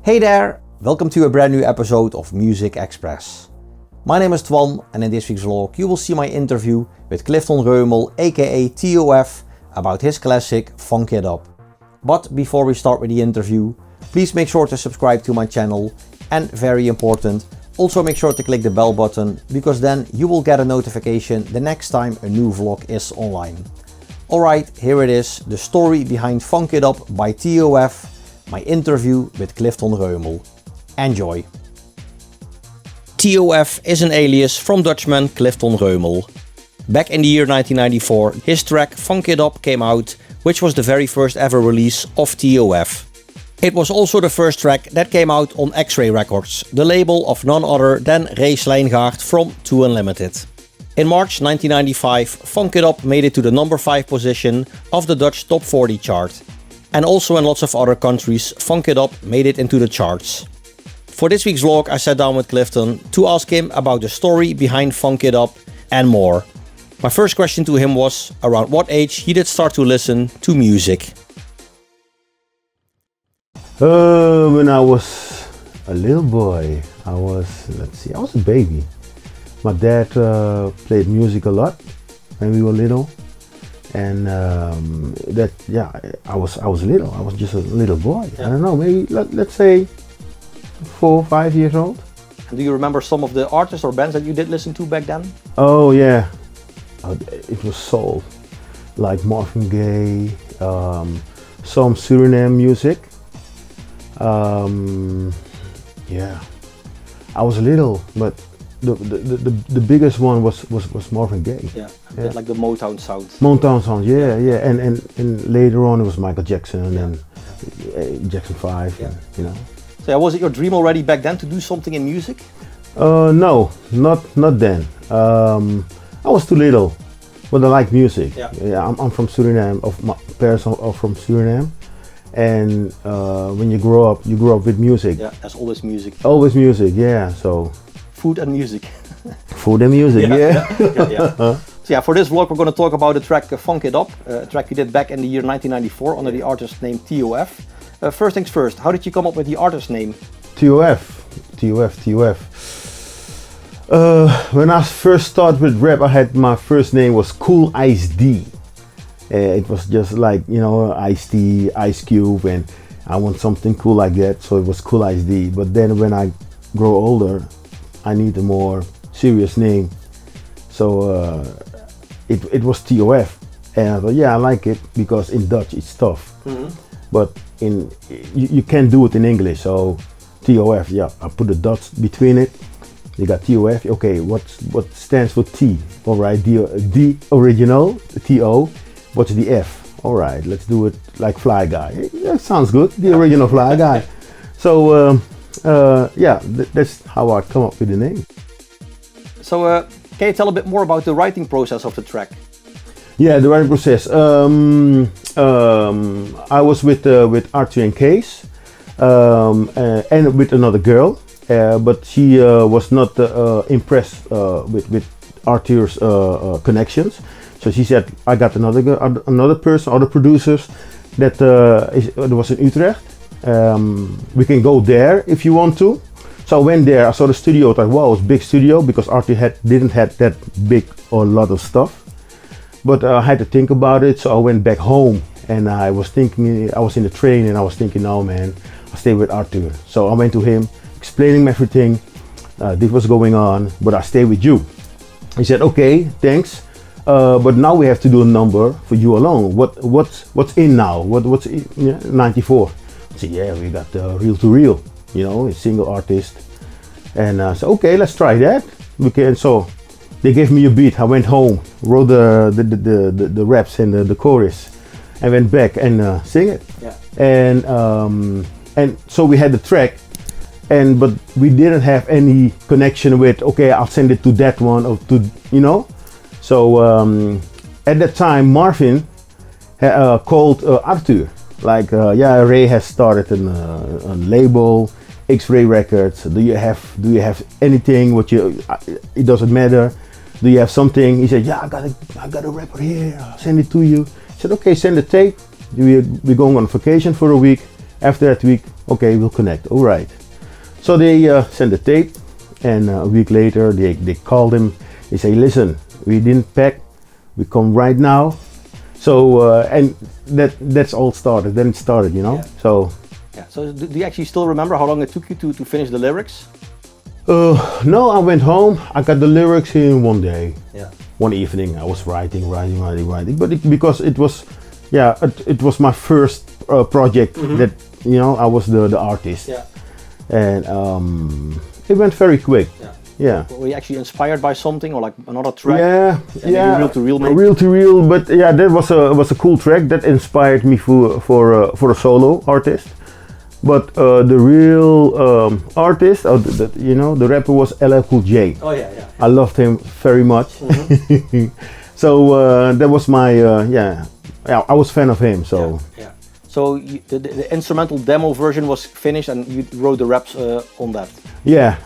Hey there, welcome to a brand new episode of Muzikxpress. My name is Twan and in this week's vlog you will see my interview with Clifton Reumel aka T.O.F about his classic Funk It Up. But before we start with the interview, please make sure to subscribe to my channel and very important, also make sure to click the bell button because then you will get a notification the next time a new vlog is online. Alright, here it is, the story behind Funk It Up by T.O.F, my interview with Clifton Reumel. Enjoy! T.O.F is an alias from Dutchman Clifton Reumel. Back in the year 1994, his track Funk It Up came out, which was the very first ever release of T.O.F. It was also the first track that came out on X-Ray Records, the label of none other than Slijngaard from Too Unlimited. In March 1995, Funk It Up made it to the number 5 position of the Dutch Top 40 chart. And also in lots of other countries, Funk It Up made it into the charts. For this week's vlog I sat down with Clifton to ask him about the story behind Funk It Up and more. My first question to him was around what age he did start to listen to music. When I was a little boy, I was a baby. My dad played music a lot when we were little. And I was little. I was just a little boy. Yeah. I don't know, maybe let's say 4 or 5 years old. And do you remember some of the artists or bands that you did listen to back then? Oh yeah, it was soul, like Marvin Gaye, some Suriname music. Yeah, I was little, but the biggest one was Marvin Gaye. Yeah, yeah. Like the Motown sound. Motown sound, yeah. And later on it was Michael Jackson and Jackson 5, and, you know. So was it your dream already back then to do something in music? No, not then. I was too little, but I like music. Yeah, I'm from Suriname. My parents are from Suriname, and when you grow up with music. Yeah, there's always music. Always music, yeah. So. Food and music. Food and music, yeah. So yeah, for this vlog we're going to talk about the track Funk It Up, a track you did back in the year 1994 under the artist name T.O.F. First things first, how did you come up with the artist name? T.O.F. When I first started with rap, my first name was Cool Ice D. It was just like, you know, Ice T, Ice Cube, and I want something cool like that, so it was Cool Ice D. But then when I grow older, I need a more serious name, so it was T.O.F. and I thought, yeah, I like it because in Dutch it's tough, but you can't do it in English. So T.O.F. Yeah, I put the dots between it. You got T.O.F. Okay, what stands for T? All right, D original T.O. What's the F? All right, let's do it like Fly Guy. That sounds good. The original Fly Guy. So. Yeah, that's how I come up with the name. So can you tell a bit more about the writing process of the track? Yeah, the writing process. I was with Arthur and Case and with another girl, but she was not impressed with Arthur's connections. So she said, I got another person, other producers that was in Utrecht. We can go there if you want to. So I went there, I saw the studio, I thought, wow, it's a big studio because Arthur didn't have that big or a lot of stuff. But I had to think about it, so I went back home and I was thinking, I was in the train and I was thinking, no man, I'll stay with Arthur. So I went to him, explaining everything, this was going on, but I stay with you. He said, okay, thanks, but now we have to do a number for you alone. What's in now? What's in? Yeah, 94. So yeah, we got reel to reel, you know, a single artist, and so okay, let's try that. We can. So they gave me a beat. I went home, wrote the raps and the chorus, and went back and sing it. Yeah. And so we had the track, but we didn't have any connection with. Okay, I'll send it to that one or to, you know. So at that time, Marvin called Arthur. Like Ray has started a label, X-Ray Records. Do you have anything? It doesn't matter. Do you have something? He said, yeah, I got a record here. I'll send it to you. I said, okay, send the tape. We're going on vacation for a week, After that week, okay, we'll connect. All right. So they sent the tape, and a week later they called him. They say, listen, we didn't pack. We come right now. So and that's all started. Then it started, you know. Yeah. So. Yeah. So do you actually still remember how long it took you to finish the lyrics? No, I went home. I got the lyrics in one day. Yeah. One evening, I was writing. But because it was, it was my first project that I was the artist. Yeah. And it went very quick. Yeah. Yeah. Were you actually inspired by something or like another track? Yeah. Reel to reel, maybe? Reel to reel, but yeah, that was a cool track that inspired me for a solo artist. But the real artist, the rapper was LL Cool J. Oh yeah. I loved him very much. So that was my I was fan of him. So yeah. So the instrumental demo version was finished, and you wrote the raps on that. Yeah,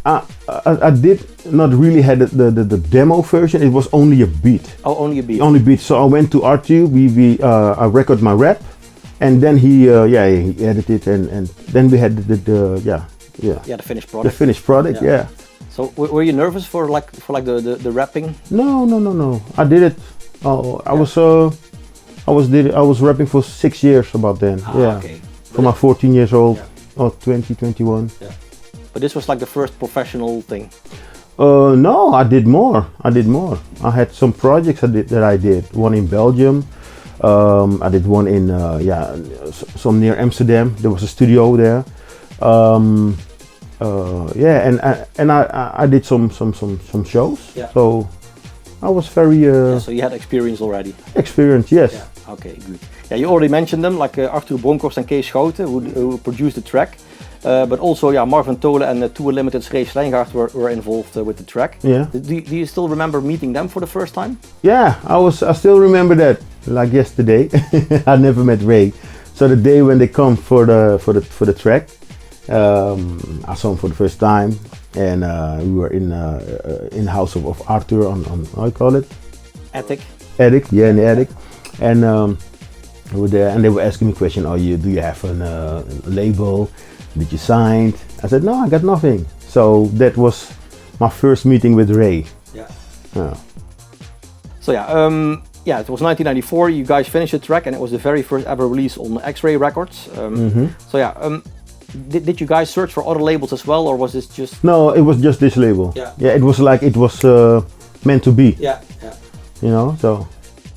I did not really had the demo version. It was only a beat. Oh, only a beat. Only beat. So I went to R2. I recorded my rap, and then he edited, and then we had the finished product. The finished product. Yeah. So were you nervous for the rapping? No. I did it. I was rapping for 6 years about then. Okay. From my 14 years old or 20, 21. Yeah. But this was like the first professional thing. No, I did more. I had some projects that I did. One in Belgium. I did one in some near Amsterdam. There was a studio there. And I did some shows. Yeah. So I was very. So you had experience already. Experience, yes. Yeah. Okay, good. Yeah, you already mentioned them, like Arthur Bronkhorst and Kees Schouten, who produced the track. But also, Marvin Tolen and Tour Limited's Ray Slijngaard were involved with the track. Yeah. Do you still remember meeting them for the first time? Yeah, I still remember that, like yesterday. I never met Ray. So the day when they come for the track, I saw him for the first time, and we were in the house of Arthur on how you call it? Attic. Yeah, in the attic. And we were there, and they were asking me questions. Do you have a label? Did you sign? I said, no, I got nothing. So that was my first meeting with Ray. Yeah. So it was 1994. You guys finished the track, and it was the very first ever release on X-Ray Records. Did you guys search for other labels as well, or was this just? No, it was just this label. Yeah. Yeah, it was meant to be. Yeah.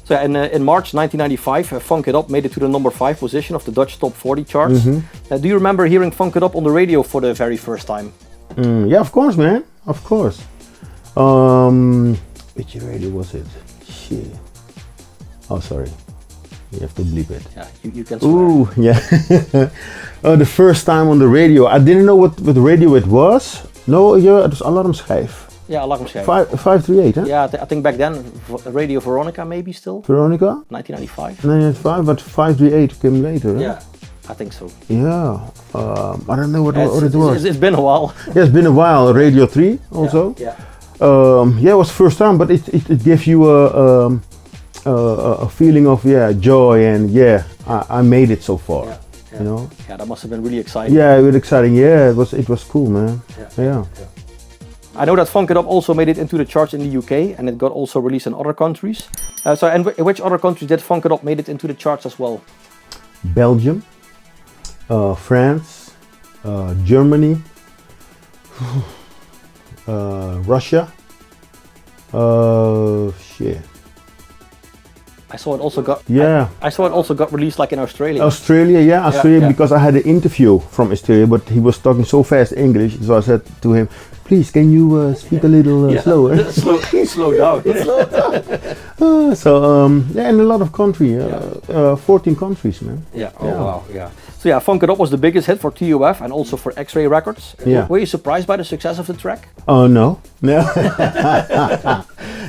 So in March 1995, Funk It Up made it to the number 5 position of the Dutch Top 40 charts. Do you remember hearing Funk It Up on the radio for the very first time? Yeah, of course, man. Of course. Which radio was it? Shit. Oh, sorry. You have to bleep it. Yeah, you can swear. Ooh, yeah. The first time on the radio. I didn't know what radio it was. No, yeah, it was alarmschijf. Yeah, alarmschijf. 538, huh? Yeah, I think back then, Radio Veronica maybe still. Veronica? 1995. 1995, but 538 came later, huh? Yeah, I think so. Yeah, I don't know what it was. It's been a while. Yeah, it's been a while. Radio 3 also. Yeah. It was first time, but it gave you a feeling of joy, and I made it so far. Yeah. You know. Yeah, that must have been really exciting. Yeah, it was exciting. Yeah, it was cool, man. Yeah. I know that Funk It Up also made it into the charts in the UK, and it got also released in other countries. And which other countries did Funk It Up made it into the charts as well? Belgium, France, Germany, Russia. I saw it also got. Yeah. I saw it also got released like in Australia. Australia, because I had an interview from Australia, but he was talking so fast English, so I said to him, "Please, can you speak a little slower?" Slow down. In a lot of countries, 14 countries, man. Yeah. Oh wow. Yeah. So Funk It Up was the biggest hit for T.O.F. and also for X-Ray Records. Yeah. Were you surprised by the success of the track? Oh no.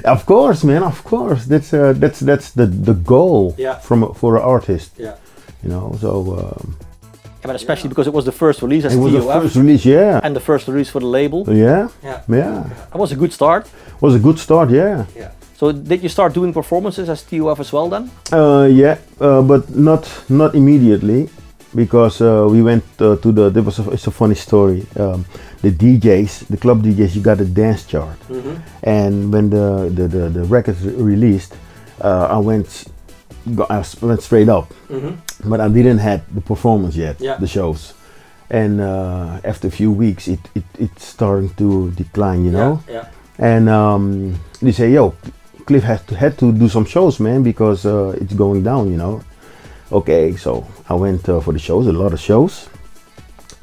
Of course, man. Of course, that's the goal for an artist. Yeah. You know, so. But especially because it was the first release as T.O.F. T.O.F. It was the first release, yeah. And the first release for the label. Yeah. That was a good start. Was a good start, yeah. So did you start doing performances as T.O.F. as well then? But not immediately, because we went to the. It's a funny story. The DJs, the club DJs, you got a dance chart, and when the records released, I went straight up, but I didn't have the performance yet, the shows, and after a few weeks, it's starting to decline, you know, and they say, yo, Cliff had to do some shows, man, because it's going down, you know. Okay, so I went for the shows, a lot of shows,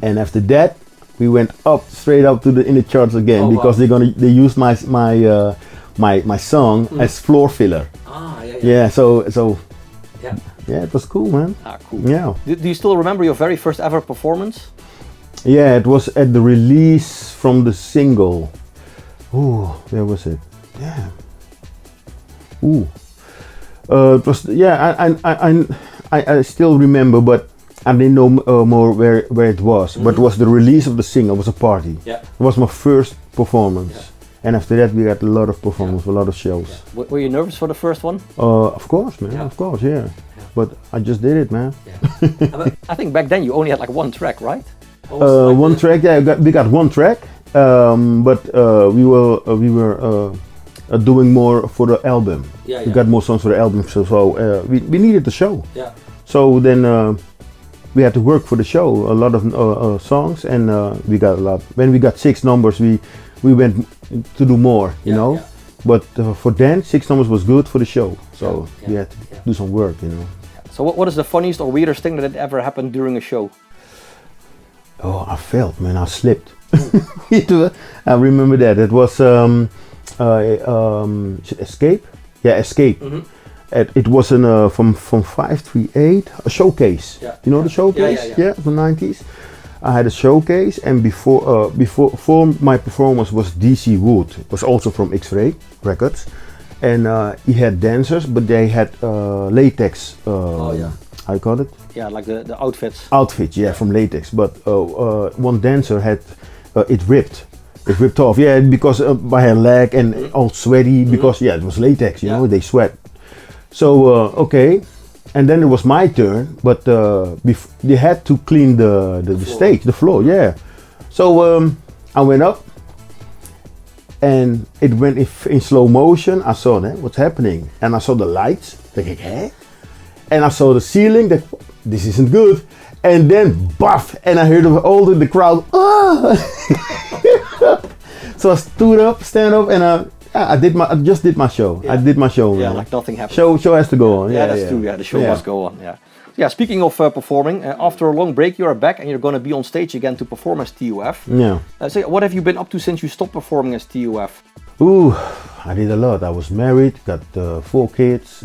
and after that we went straight up in the charts again, because they used my song as floor filler. Yeah, it was cool, man. Cool. Yeah. Do you still remember your very first ever performance? Yeah, it was at the release from the single. Ooh, where was it? Yeah. Ooh. It was, I still remember, but I didn't know more where it was. But it was the release of the single. It was a party. Yeah. It was my first performance, and after that we had a lot of performance, a lot of shows. Yeah. Were you nervous for the first one? Of course, man. Of course, yeah. But I just did it, man. Yeah. I think back then you only had like one track, right? One track. Yeah, we got one track, but we were doing more for the album. We got more songs for the album, so we needed the show. Yeah. So then we had to work for the show, a lot of songs, and we got a lot. When we got 6 numbers, we went to do more, you know. Yeah. But for then, 6 numbers was good for the show, so we had to do some work, you know. So what is the funniest or weirdest thing that had ever happened during a show? Oh, I felt, man, I slipped. I remember that. It was Escape. Yeah, Escape. It was from 538, a showcase. Yeah. You know the showcase? Yeah, from 90s. I had a showcase, and before my performance was DC Wood. It was also from X-Ray Records, and he had dancers, but they had latex. How you call it? Yeah, like the outfits. Outfits, yeah, from latex. But one dancer had it ripped. It ripped off, yeah, because by her leg and all sweaty, because it was latex, you know, they sweat. So okay, and then it was my turn, but they had to clean the stage, the floor, yeah. So I went up, and it went in slow motion. I saw what's happening, and I saw the lights, like, hey? And I saw the ceiling, that this isn't good. And then buff, and I heard all the crowd. So I stand up, and I just did my show. Yeah. I did my show. Yeah, like nothing happened. Show has to go on. Yeah, that's true. Yeah, the show must go on. Yeah. Yeah. Speaking of performing, after a long break, you are back, and you're going to be on stage again to perform as T.O.F. Yeah. So what have you been up to since you stopped performing as T.O.F? Ooh, I did a lot. I was married, got 4 kids.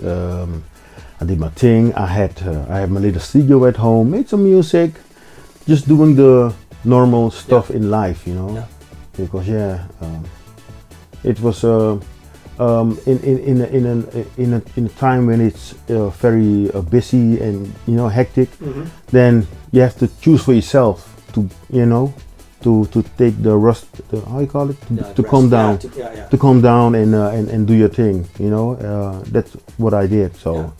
I did my thing. I had my little studio at home, made some music, just doing the normal stuff in life, you know. Yeah. Because it was in a time when it's very busy and hectic. Then you have to choose for yourself to to take the rust. How you call it? To calm down. To calm down and do your thing. That's what I did. So. Yeah.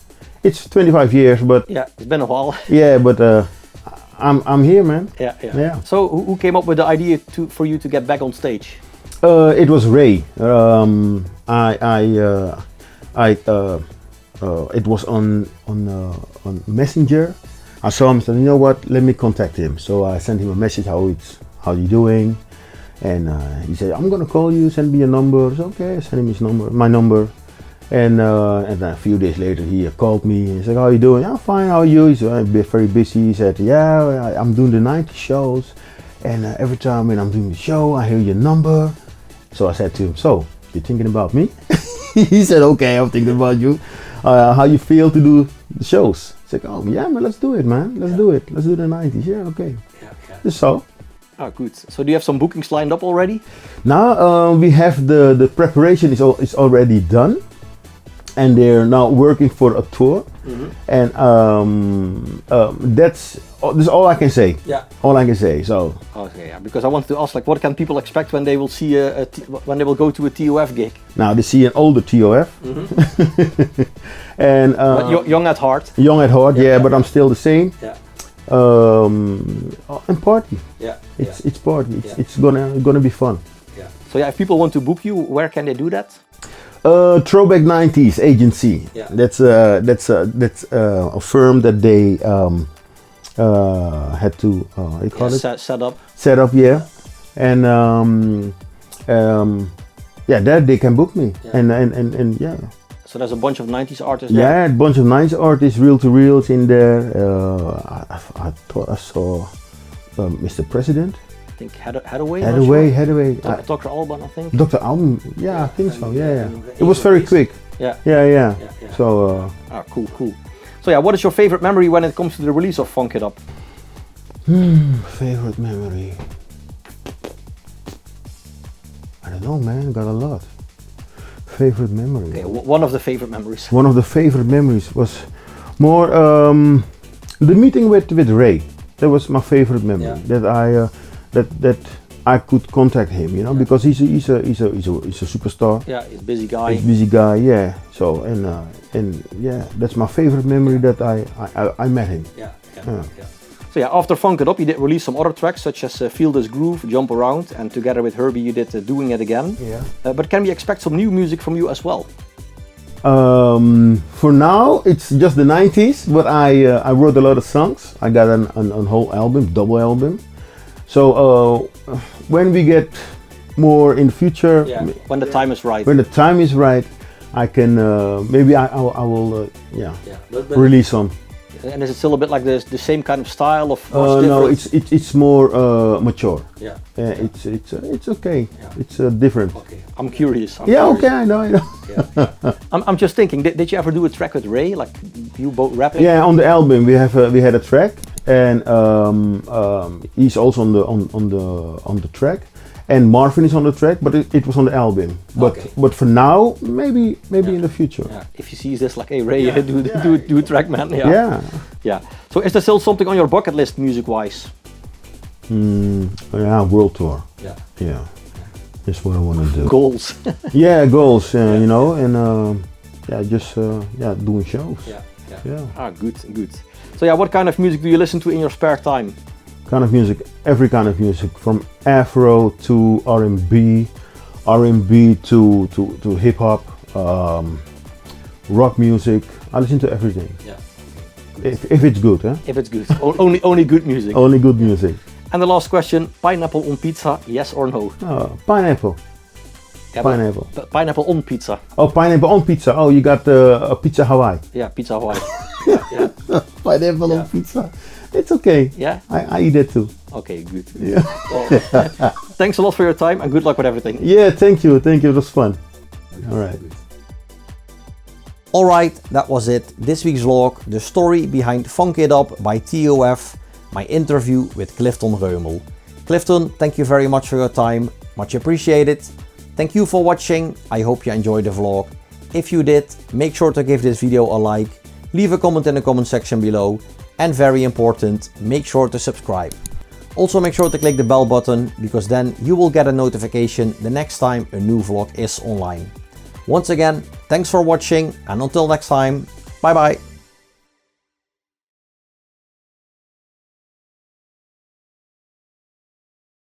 It's 25 years, but it's been a while. Yeah, but I'm here, man. Yeah. So who came up with the idea for you to get back on stage? It was Ray. It was on Messenger. I saw him and said, you know what? Let me contact him. So I sent him a message. How you doing? And he said, I'm gonna call you. Send me your number. I said, okay. I sent him my number. And then a few days later he called me. He said, how are you doing? I'm fine, how are you? He said, I'm very busy. He said, yeah, I'm doing the 90 shows. And every time when I'm doing the show, I hear your number. So I said to him, so, you thinking about me? He said, okay, I'm thinking about you. How you feel to do the shows? I said, oh yeah, man, let's do it, man. Let's do it. Let's do the 90s. Yeah, okay. Just so. Oh, good. So do you have some bookings lined up already? Now we have the preparation is already done. And they're now working for a tour, and that's all I can say. Yeah, all I can say. So okay, yeah. Because I wanted to ask, like, what can people expect when they will see when they will go to a T.O.F. gig? Now they see an older T.O.F. And but young at heart. Young at heart, yeah. But I'm still the same. Yeah. and party. Yeah. It's party. It's gonna be fun. Yeah. So yeah, if people want to book you, where can they do that? Throwback 90s agency. Yeah. That's a firm that they had to how you call it? Set up. Set up, yeah. And yeah, there they can book me. Yeah. And yeah. So there's a bunch of 90s artists there? Yeah, a bunch of nice artists, reel-to-reels in there. I thought I saw Mr. President. I think Hathaway. Hathaway. Dr. Alban, I think. Dr. Alban, yeah, I think so. Yeah. It was very quick. Yeah. Yeah. So. Cool. So yeah, what is your favorite memory when it comes to the release of Funk It Up? Favorite memory. I don't know, man. Got a lot. Favorite memory. Okay, one of the favorite memories. One of the favorite memories was more the meeting with Ray. That was my favorite memory. Yeah. That I could contact him, you know, because he's a superstar. Yeah, he's a busy guy. He's a busy guy, yeah. So and yeah, that's my favorite memory that I met him. Yeah. So yeah, after Funk It Up, you did release some other tracks such as Feel This Groove, Jump Around, and together with Herbie you did Doing It Again. Yeah. But can we expect some new music from you as well? For now, it's just the 90s, but I wrote a lot of songs. I got an whole album, double album. So when we get more in the future, when the time is right. When the time is right, I can maybe I will but release some. And is it still a bit like the same kind of style of? No, it's more mature. Yeah. It's okay. Yeah. It's different. Okay. I'm curious. Okay, I know. Yeah. I'm just thinking. Did you ever do a track with Ray, like you both rapping? Yeah, on the album we had a track, and he's also on the track, and Marvin is on the track, but it was on the album. But for now, maybe in the future. Yeah. If he sees this, like, hey Ray, do a track, man. Yeah. So is there still something on your bucket list, music-wise? Yeah, world tour. Yeah. That's what I want to do. Goals. Goals. You know, and just doing shows. Yeah. Good. So yeah, what kind of music do you listen to in your spare time? Kind of music, every kind of music, from Afro to R&B to hip hop, rock music. I listen to everything. Yeah. If it's good, huh? If it's good, only good music. Only good music. And the last question: pineapple on pizza, yes or no? Pineapple. Yeah, pineapple. Pineapple on pizza. Oh, pineapple on pizza. Oh, you got a pizza Hawaii. Yeah, pizza Hawaii. Pineapple on pizza. It's okay. Yeah? I eat it too. Okay, good. Yeah. Well, thanks a lot for your time and good luck with everything. Yeah, thank you. It was fun. Alright, that was it. This week's vlog, the story behind Funk It Up by T.O.F, my interview with Clifton Reumel. Clifton, thank you very much for your time. Much appreciated. Thank you for watching. I hope you enjoyed the vlog. If you did, make sure to give this video a like, leave a comment in the comment section below, and very important, make sure to subscribe. Also make sure to click the bell button, because then you will get a notification the next time a new vlog is online. Once again, thanks for watching, and until next time, bye bye.